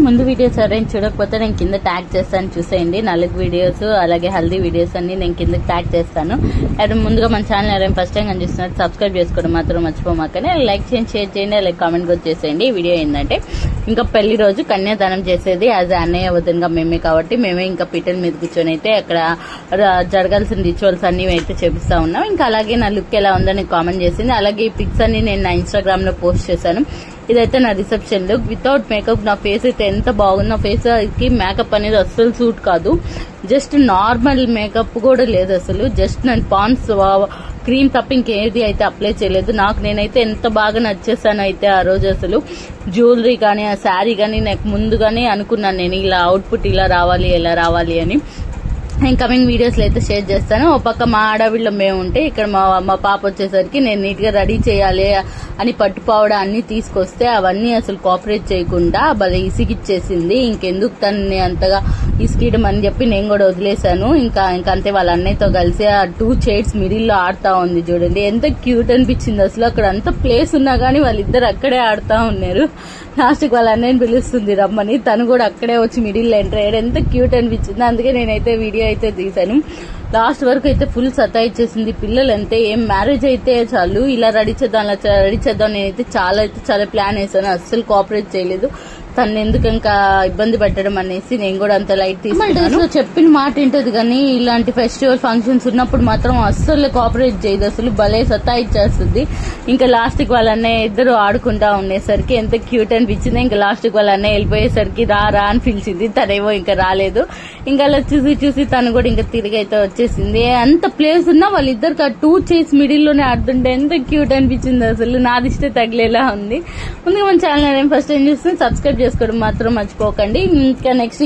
ముందు వీడియోస్ ఎవరైనా చూడకపోతే నేను కింద ట్యాగ్ చేస్తాను, చూసేయండి. నలుగు వీడియోస్ అలాగే హల్దీ వీడియోస్ అన్ని నేను కింద ట్యాగ్ చేస్తాను. అండ్ ముందుగా మన ఛానల్ ఎవరైనా ఫస్ట్ టైం కనిపిస్తున్నారు సబ్స్క్రైబ్ చేసుకోవడం మాత్రం మర్చిపోమాకనే. లైక్ చేయండి, షేర్ చేయండి, అలాగే కామెంట్ కూడా చేసేయండి. ఈ వీడియో ఏంటంటే ఇంకా పెళ్లి రోజు కన్యాదానం చేసేది యాజ్ అన్నయ్య వదినగా మేమే కాబట్టి మేమే ఇంకా పీటల మీద కూర్చొని అయితే అక్కడ జరగాల్సిన రిచువల్స్ అన్ని అయితే చేపిస్తా ఉన్నాం. ఇంకా అలాగే నా లుక్ ఎలా ఉందని కామెంట్ చేసింది. అలాగే ఈ పిక్స్ అన్ని నేను నా ఇన్స్టాగ్రామ్ లో పోస్ట్ చేశాను. ఇదైతే నా రిసెప్షన్ లుక్ వితౌట్ మేకప్. నా ఫేస్ అయితే ఎంత బాగుంది. నా ఫేస్ కి మేకప్ అనేది అస్సలు సూట్ కాదు. జస్ట్ నార్మల్ మేకప్ కూడా లేదు అసలు. జస్ట్ నేను పాండ్స్ క్రీమ్ తప్ప ఇంకేది అయితే అప్లై చేయలేదు. నాకు నేనైతే ఎంత బాగా నచ్చేసాను అయితే ఆ రోజు. అసలు జ్యువెలరీ కానీ ఆ శారీ కానీ నాకు ముందుగానే అనుకున్నాను నేను ఇలా అవుట్పుట్ ఇలా రావాలి ఎలా రావాలి అని. నేను కమింగ్ వీడియోస్ లో అయితే షేర్ చేస్తాను. ఒక పక్క మా ఆడవిళ్ళు మేము ఉంటే ఇక్కడ మా పాప వచ్చేసరికి నేను నీట్ గా రెడీ చేయాలి అని పట్టుపావడ అన్ని తీసుకొస్తే అవన్నీ అసలు కోఆపరేట్ చేయకుండా భలే ఇసిగిచ్చేసింది. ఇంకెందుకు తనని అంతగా ఇసిగియడం అని చెప్పి నేను కూడా వదిలేశాను. ఇంకా అంతే వాళ్ళ అన్నయ్యతో కలిసి ఆ 2 చైర్స్ మిడిల్ లో ఆడుతా ఉంది. చూడండి ఎంత క్యూట్ అనిపించింది అసలు. అక్కడ అంత ప్లేస్ ఉన్నా గానీ వాళ్ళిద్దరు అక్కడే ఆడుతా ఉన్నారు. లాస్ట్ కి వాళ్ళ అన్నయ్యని పిలుస్తుంది రమ్మని. తను కూడా అక్కడే వచ్చి మిడిల్ లో ఎంటర్ అయ్యాడు. ఎంత క్యూట్ అనిపించింది. అందుకే నేనైతే వీడియో అయితే తీశాను. లాస్ట్ వరకు అయితే ఫుల్ సతాయిచ్చేసింది. పిల్లలు అంతే ఏం మ్యారేజ్ అయితే చాలు ఇలా రెడీ చేద్దాం నేనైతే చాలా ప్లాన్ వేసాను. అస్సలు కోఆపరేట్ చేయలేదు. తను ఎందుకు ఇంకా ఇబ్బంది పెట్టడం అనేసి నేను కూడా అంత లైట్ తీసుకున్నాను. చెప్పిన మాట ఏంటది కానీ ఇలాంటి ఫెస్టివల్ ఫంక్షన్స్ ఉన్నప్పుడు మాత్రం అస్సలు కోఆపరేట్ చేయదు. అసలు భలే సతాయిచ్చేస్తుంది. ఇంకా లాస్ట్ కి వాళ్ళ అన్నయ్య ఇద్దరు ఆడుకుంటా ఉండేసరికి ఎంత క్యూట్ అనిపించింది. ఇంకా లాస్ట్ కి వాళ్ళ అన్నయ్య వెళ్ళిపోయేసరికి రా అని పిలిచింది. తనేమో ఇంకా రాలేదు. ఇంకా అలా చూసి తను కూడా ఇంకా తిరిగి అయితే వచ్చేసింది. అంత ప్లేస్ ఉన్నా వాళ్ళిద్దరికి ఆ 2 చైర్స్ మిడిల్ లోనే ఆడుతుంటే ఎంత క్యూట్ అనిపించింది అసలు. నాదిష్టే తగిలేలా ఉంది. ముందుగా మన ఛానల్ ఫస్ట్ ఏం చేస్తుంది సబ్స్క్రైబ్ చేసుకోవడం మాత్రం మర్చిపోకండి. ఇంకా నెక్స్ట్